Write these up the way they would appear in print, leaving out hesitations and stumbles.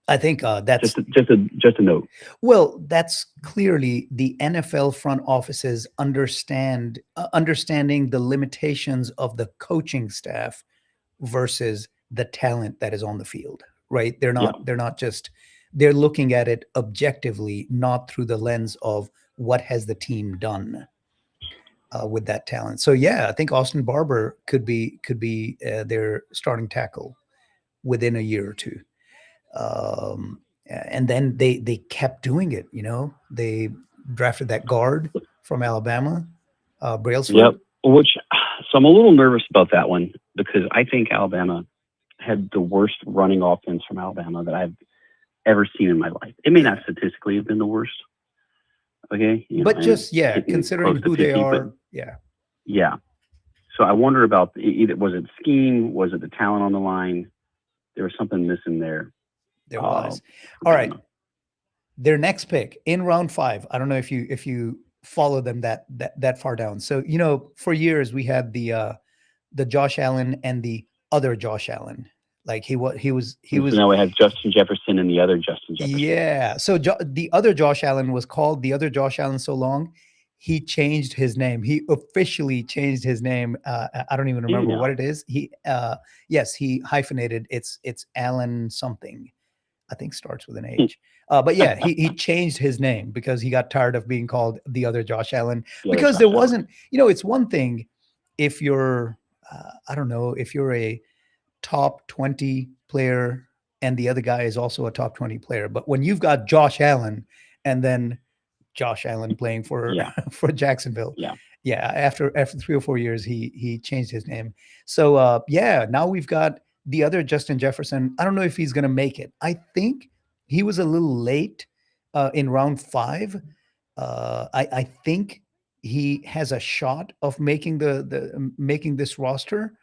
I think that's Just a note. well, that's clearly the NFL front offices understanding the limitations of the coaching staff versus the talent that is on the field, right? Yeah. They're not just they're looking at it objectively, not through the lens of what has the team done with that talent. So yeah, I think Austin Barber could be their starting tackle within a year or two. Um, and then they kept doing it. You know, they drafted that guard from Alabama, Brailsford. Yep. Which, so I'm a little nervous about that one because I think Alabama had the worst running offense from Alabama that I've ever seen in my life. It may not statistically have been the worst, okay, But and just yeah, hitting considering close to who they 50, but are, yeah, yeah. So I wonder about either was it scheme, was it the talent on the line? There was something missing there there uh, was. for All right, Bama. their next pick in round five. I don't know if you follow them that far down. So you know, for years we had the Josh Allen and the other Josh Allen. Like he And so was now we have Justin Jefferson and the other Justin Jefferson. yeah. So the other Josh Allen was called the other Josh Allen so long. He changed his name. He officially changed his name. I don't even Hey remember what now, it is. Yes, he hyphenated. It's Allen something. I think starts with an H. But yeah, he changed his name because he got tired of being called the other Josh Allen. the other Because there Josh Allen. wasn't, you know, it's one thing if you're, I don't know, if you're a top 20 player and the other guy is also a top 20 player. But when you've got Josh Allen and then Josh Allen playing for Yeah, for Jacksonville, yeah. yeah, after 3 or 4 years he changed his name. So yeah, now we've got the other Justin Jefferson. I don't know if he's going to make it. I think he was a little late in round five. I think he has a shot of making the making this roster,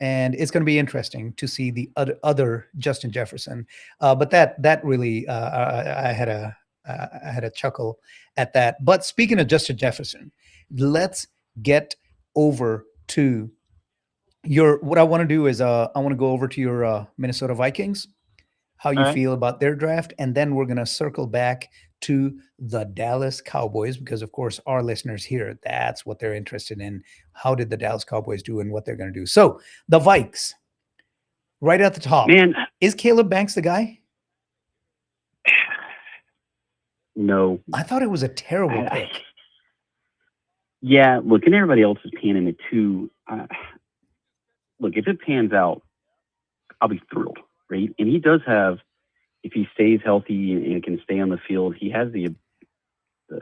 and it's going to be interesting to see the other Justin Jefferson. But that really, I had a chuckle at that. But speaking of Justin Jefferson, let's get over to your. What I want to do is I want to go over to your Minnesota Vikings, how All you right. feel about their draft, and then we're going to circle back to the Dallas Cowboys because, of course, our listeners here, that's what they're interested in. How did the Dallas Cowboys do and what they're going to do? So, the Vikes, right at the top. Man, Is Caleb Banks the guy? no. I thought it was a terrible I, pick. yeah, look, and everybody else is panning it too. Look, if it pans out, I'll be thrilled, right? And he does have, if he stays healthy and can stay on the field, he has the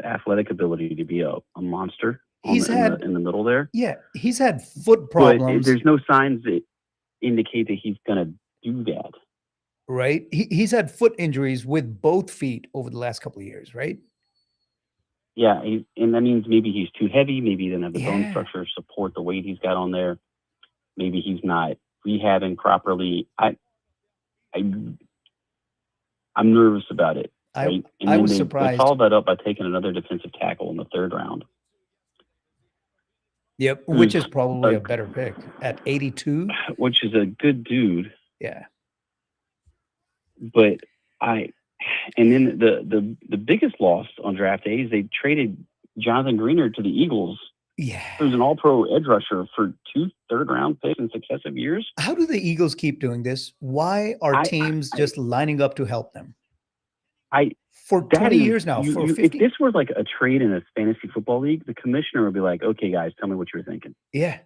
athletic ability to be a monster on He's had, in the middle there. yeah, he's had foot But problems, there's no signs that indicate that he's going to do that. right? He's had foot injuries with both feet over the last couple of years, right? Yeah, and that means maybe he's too heavy. Maybe he doesn't have the bone Yeah. structure to support the weight he's got on there. Maybe he's not rehabbing properly. I I'm nervous about it, I right? And I then was they surprised. followed that up by taking another defensive tackle in the third round, Yep, which who's is probably a a better pick at 82. which is a good dude, Yeah. but I and then the biggest loss on draft day is they traded Jonathan Greener to the Eagles, Yeah. who's an All-Pro edge rusher for two third-round picks in successive years. How do the Eagles keep doing this? Why are I teams I just lining up to help them? I For that 20 is years now, for you if 50? this was like a trade in a fantasy football league, the commissioner would be like, okay, guys, tell me what you're thinking. Yeah.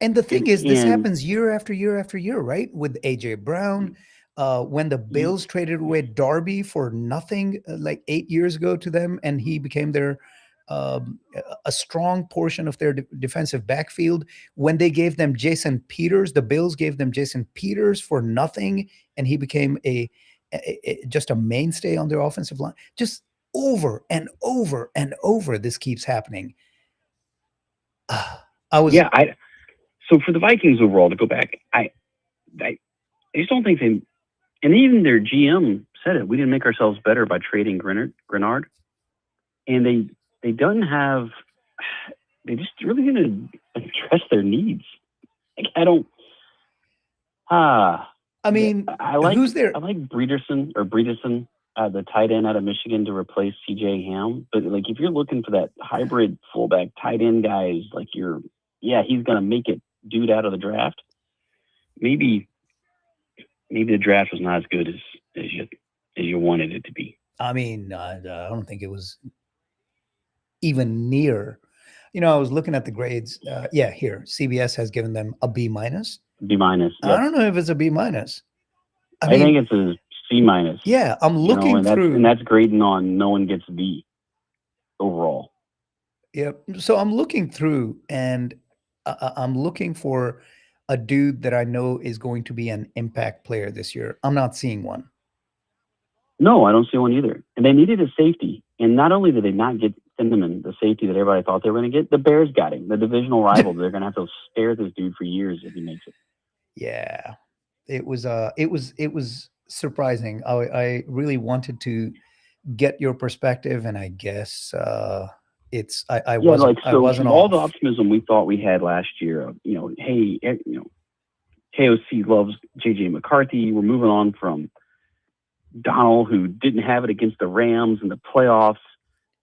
And the thing is, this And happens year after year after year, right? With AJ Brown, when the you, Bills traded away Darby for nothing like 8 years ago to them, and he became their a strong portion of their defensive backfield. When they gave them Jason Peters, the Bills gave them Jason Peters for nothing, and he became just a mainstay on their offensive line. Just over and over and over, this keeps happening. I was yeah, I so for the Vikings overall to go back, I I just don't think they and even their GM said it. We didn't make ourselves better by trading Grenard, and they don't have. They just really didn't address their needs. Like I don't. Ah, I mean, I like who's there? Breederson, the tight end out of Michigan, to replace C.J. Ham. But like, if you're looking for that hybrid fullback tight end guy, is like he's gonna make it dude out of the draft. Maybe the draft was not as good as you wanted it to be. I mean, I don't think it was even near. I was looking at the grades. Here CBS has given them a B minus. B minus. I don't know if it's a B minus. I think it's a C minus. Yeah, I'm looking through, and that's grading on no one gets B overall. Yep. So I'm looking through, and I'm looking for a dude that I know is going to be an impact player this year. I'm not seeing one. No, I don't see one either. And they needed a safety. And not only did they not get Cinnamon, the safety that everybody thought they were going to get, the Bears got him, the divisional rival. They're going to have to stare this dude for years if he makes it. Yeah, it was surprising. I really wanted to get your perspective, and I guess I wasn't all off. the optimism we thought we had last year. Hey, KOC loves JJ McCarthy. We're moving on from Donald, who didn't have it against the Rams in the playoffs,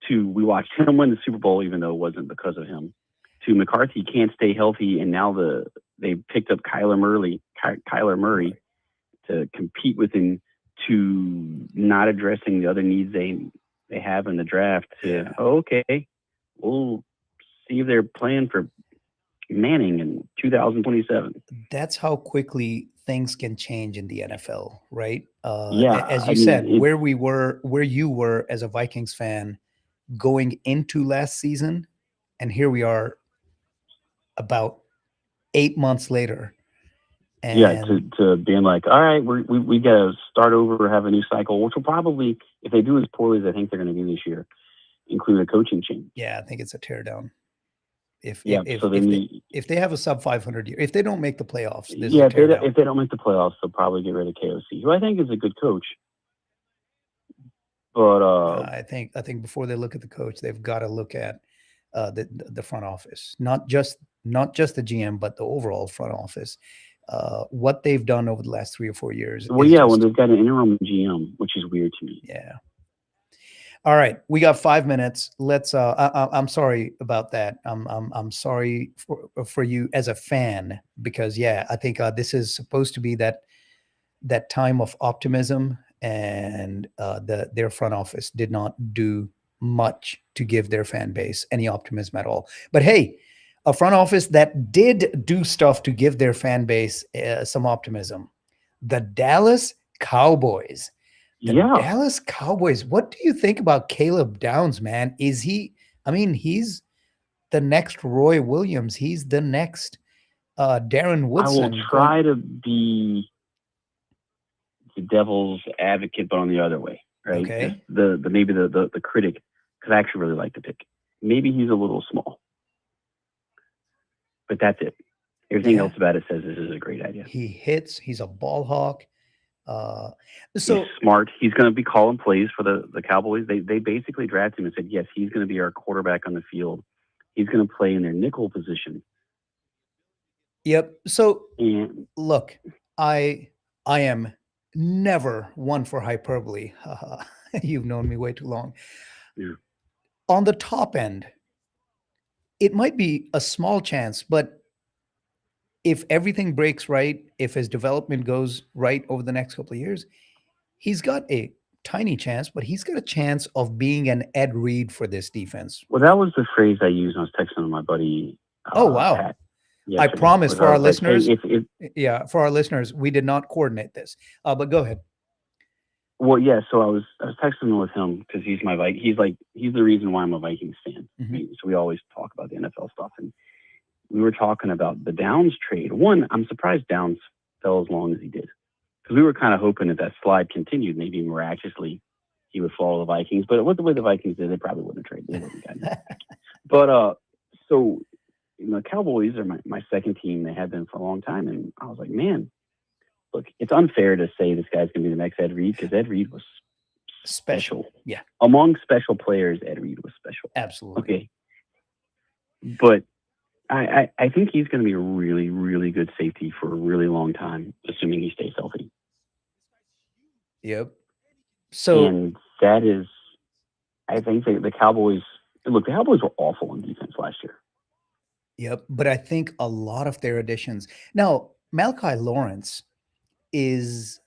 to we watched him win the Super Bowl, even though it wasn't because of him, to McCarthy can't stay healthy, and now they picked up Kyler Murray to compete with him, to not addressing the other needs they have in the draft. Okay, we'll see if they're playing for Manning in 2027. That's how quickly things can change in the NFL, right? As you I said, mean, where you were as a Vikings fan going into last season, and here we are about 8 months later. And to being like, all right, we got to start over, have a new cycle, which will probably, if they do as poorly as I think they're going to do this year, include a coaching change. Yeah, I think it's a teardown. If they have a sub 500 year, if they don't make the playoffs, if they don't make the playoffs, they'll probably get rid of KOC, who I think is a good coach. But I think before they look at the coach, they've got to look at the front office, not just the GM, but the overall front office. What they've done over the last 3 or 4 years. When they've got an interim GM, which is weird to me. Yeah. All right, we got 5 minutes. Let's. I'm sorry about that. I'm sorry for you as a fan, because I think this is supposed to be that time of optimism, and their front office did not do much to give their fan base any optimism at all. But hey, a front office that did do stuff to give their fan base some optimism: the Dallas Cowboys. Dallas Cowboys. What do you think about Caleb Downs, man? He's the next Roy Williams. He's the next Darren Woodson. I will try to be the devil's advocate, but on the other way, right? Okay. Maybe the critic, because I actually really like the pick. Maybe he's a little small, but that's it. Everything else about it says this is a great idea. He hits. He's a ball hawk. He's smart. He's going to be calling plays for the Cowboys. They basically drafted him and said, yes, he's going to be our quarterback on the field. He's going to play in their nickel position. Yep. So look, I am never one for hyperbole. You've known me way too long. Yeah. On the top end, it might be a small chance, but if everything breaks right, if his development goes right over the next couple of years, he's got a tiny chance, but he's got a chance of being an Ed Reed for this defense. Well, that was the phrase I used when I was texting my buddy. Oh, wow. Pat. I promise for our listeners. Hey, for our listeners, we did not coordinate this, but go ahead. Well, yeah. So I was texting with him because he's my He's the reason why I'm a Vikings fan. Mm-hmm. Right? So we always talk about the NFL stuff, and we were talking about the Downs trade. One, I'm surprised Downs fell as long as he did, because we were kind of hoping that slide continued. Maybe miraculously he would follow the Vikings, but with the way the Vikings did, they probably wouldn't have traded. They wouldn't have gotten it. But so the Cowboys are my second team. They have been for a long time, and I was like, man, look, it's unfair to say this guy's going to be the next Ed Reed, because Ed Reed was special. Yeah, among special players, Ed Reed was special. Absolutely. Okay, but I think he's going to be a really, really good safety for a really long time, assuming he stays healthy. Yep. So And that is, I think the Cowboys, look, the Cowboys were awful in defense last year. yep. But I think a lot of their additions now, Malachi Lawrence is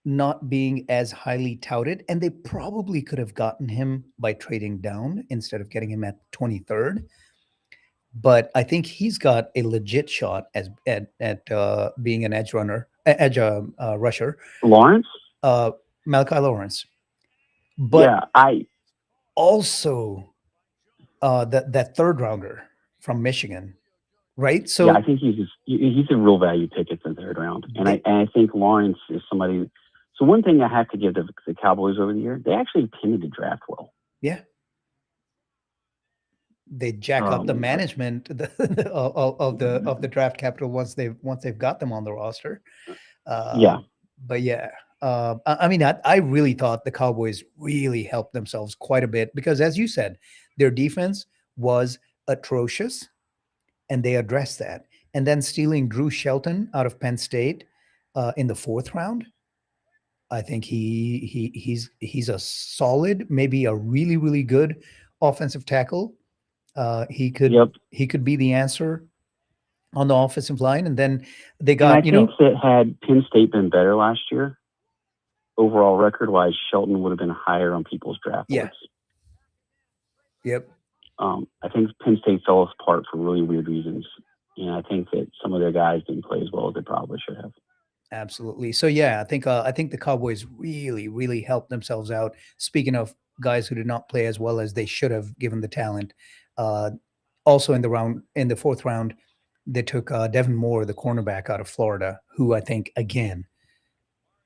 not being as highly touted, and they probably could have gotten him by trading down instead of getting him at 23rd. But I think he's got a legit shot as at being an edge runner, rusher. Lawrence? Malachi Lawrence, but Yeah, also that third rounder from Michigan, right? yeah, So I think he's a real value pick at the third round. And I think Lawrence is somebody. So one thing I have to give the Cowboys over the year, they actually tended to draft well. yeah, they jack up the management of the draft capital once they've got them on the roster. Yeah. But yeah, I mean, I really thought the Cowboys really helped themselves quite a bit because, as you said, their defense was atrocious, and they addressed that. And then stealing Drew Shelton out of Penn State in the 4th round, I think he's a solid, maybe a really, really good offensive tackle. He could Yep. he could be the answer on the offensive line. And then they And got, I think that had Penn State been better last year, overall record-wise, Shelton would have been higher on people's draft Yeah. boards. Yep. I think Penn State fell apart for really weird reasons. And I think that some of their guys didn't play as well as they probably should have. Absolutely. So yeah, I think the Cowboys really, really helped themselves out. Speaking of guys who did not play as well as they should have, given the talent. Also in the 4th round, they took Devin Moore, the cornerback out of Florida, who I think again,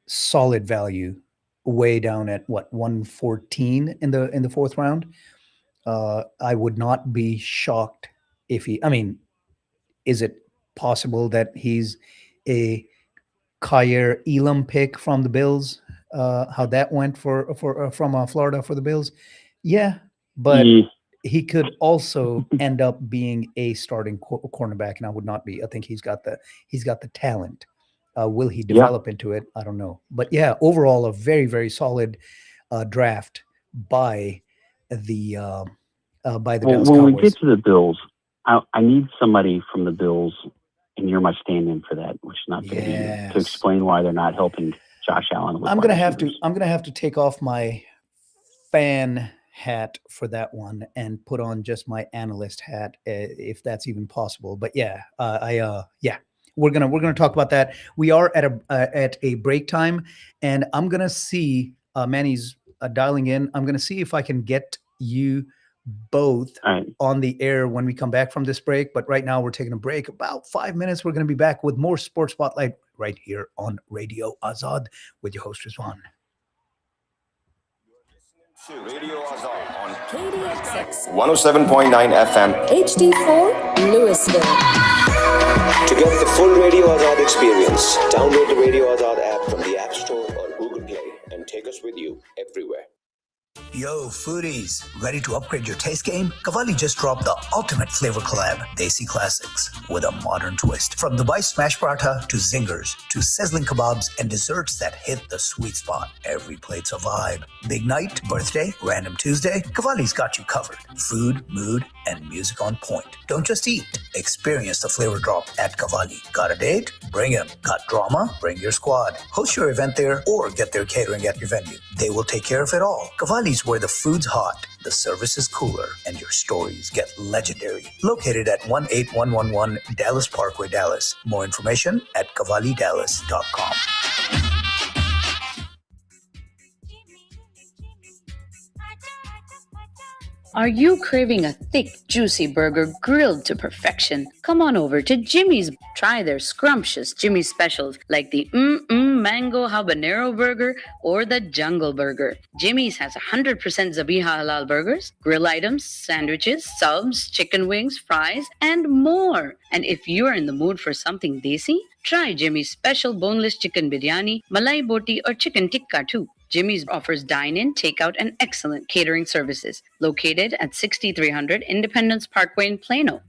solid value, way down at 114 in the 4th round. I would not be shocked if he. I mean, is it possible that he's a Kyer Elam pick from the Bills? How that went from Florida for the Bills? Yeah, but he could also end up being a starting cornerback, and I would not be. I think he's got the talent. Will he develop into it? I don't know. But yeah, overall, a very, very solid draft by the Dallas Cowboys. When we get to the Bills, I need somebody from the Bills, and you're my stand-in for that, which is not going to be you, to explain why they're not helping Josh Allen. I'm going to have to take off my fan hat for that one and put on just my analyst hat, if that's even possible. But yeah, we're gonna talk about that. We are at a break time, and I'm gonna see Manny's dialing in. I'm gonna see if I can get you both on the air when we come back from this break. But right now we're taking a break, about 5 minutes. We're going to be back with more Sports Spotlight right here on Radio Azad with your host Rizwan. Radio Azad on KDXX 107.9 FM HD4 Louisville. To get the full Radio Azad experience, download the Radio Azad app from the App Store or Google Play and take us with you everywhere. Yo, foodies, ready to upgrade your taste game? Cavalli just dropped the ultimate flavor collab, Desi Classics, with a modern twist. From Dubai Smash Paratha to zingers to sizzling kebabs and desserts that hit the sweet spot. Every plate's a vibe. Big night, birthday, random Tuesday, Cavalli's got you covered. Food, mood, and music on point. Don't just eat. Experience the flavor drop at Cavalli. Got a date? Bring him. Got drama? Bring your squad. Host your event there or get their catering at your venue. They will take care of it all. Cavalli's where the food's hot, the service is cooler, and your stories get legendary. Located at 18111 Dallas Parkway, Dallas. More information at cavallidallas.com. Are you craving a thick, juicy burger grilled to perfection? Come on over to Jimmy's. Try their scrumptious Jimmy's specials like the Mango Habanero Burger or the Jungle Burger. Jimmy's has 100% Zabiha Halal burgers, grill items, sandwiches, subs, chicken wings, fries, and more. And if you're in the mood for something desi, try Jimmy's special boneless chicken biryani, malai boti, or chicken tikka too. Jimmy's offers dine-in, takeout, and excellent catering services. Located at 6300 Independence Parkway in Plano.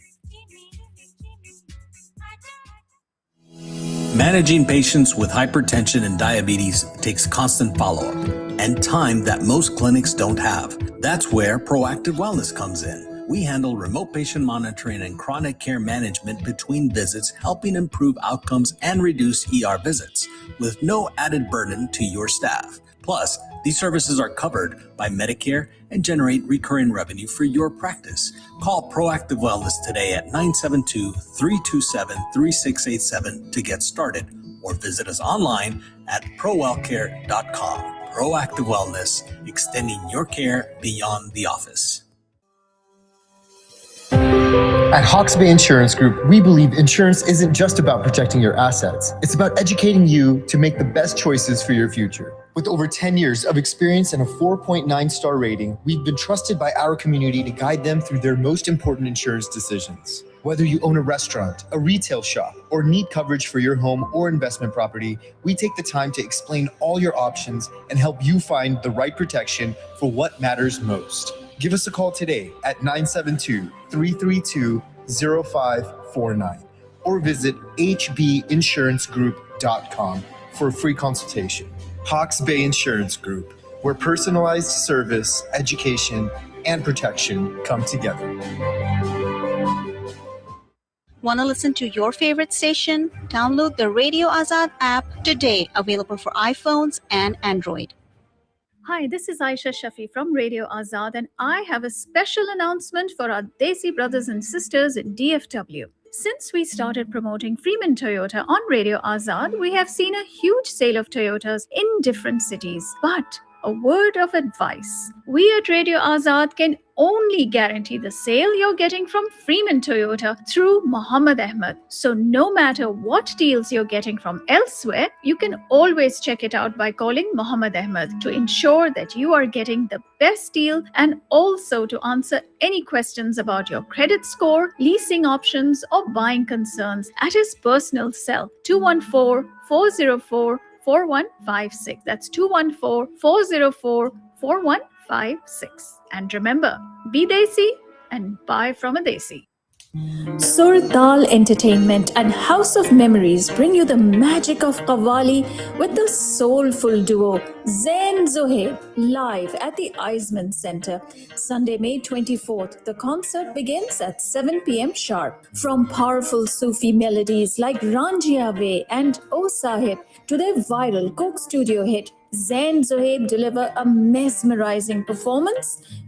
Managing patients with hypertension and diabetes takes constant follow-up and time that most clinics don't have. That's where Proactive Wellness comes in. We handle remote patient monitoring and chronic care management between visits, helping improve outcomes and reduce ER visits with no added burden to your staff. Plus, these services are covered by Medicare and generate recurring revenue for your practice. Call Proactive Wellness today at 972-327-3687 to get started, or visit us online at prowellcare.com. Proactive Wellness, extending your care beyond the office. At Hawke's Bay Insurance Group, we believe insurance isn't just about protecting your assets. It's about educating you to make the best choices for your future. With over 10 years of experience and a 4.9-star rating, we've been trusted by our community to guide them through their most important insurance decisions. Whether you own a restaurant, a retail shop, or need coverage for your home or investment property, we take the time to explain all your options and help you find the right protection for what matters most. Give us a call today at 972-332-0549 or visit hbinsurancegroup.com for a free consultation. Hawke's Bay Insurance Group, where personalized service, education, and protection come together. Want to listen to your favorite station? Download the Radio Azad app today, available for iPhones and Android. Hi, this is Aisha Shafi from Radio Azad, and I have a special announcement for our Desi brothers and sisters in DFW. Since we started promoting Freeman Toyota on Radio Azad, we have seen a huge sale of Toyotas in different cities. But a word of advice. We at Radio Azad can only guarantee the sale you're getting from Freeman Toyota through Muhammad Ahmed. So no matter what deals you're getting from elsewhere, you can always check it out by calling Muhammad Ahmed to ensure that you are getting the best deal, and also to answer any questions about your credit score, leasing options, or buying concerns at his personal cell, 214-404-4156. That's 214-404-4156. And remember, be Desi and buy from a Desi. Sur Tal Entertainment and House of Memories bring you the magic of Qawwali with the soulful duo Zain Zohaib live at the Eisman Center, Sunday, May 24th. The concert begins at 7 p.m. sharp. From powerful Sufi melodies like Ranjia Ve and O Sahib to their viral Coke Studio hit, Zain Zohaib deliver a mesmerizing performance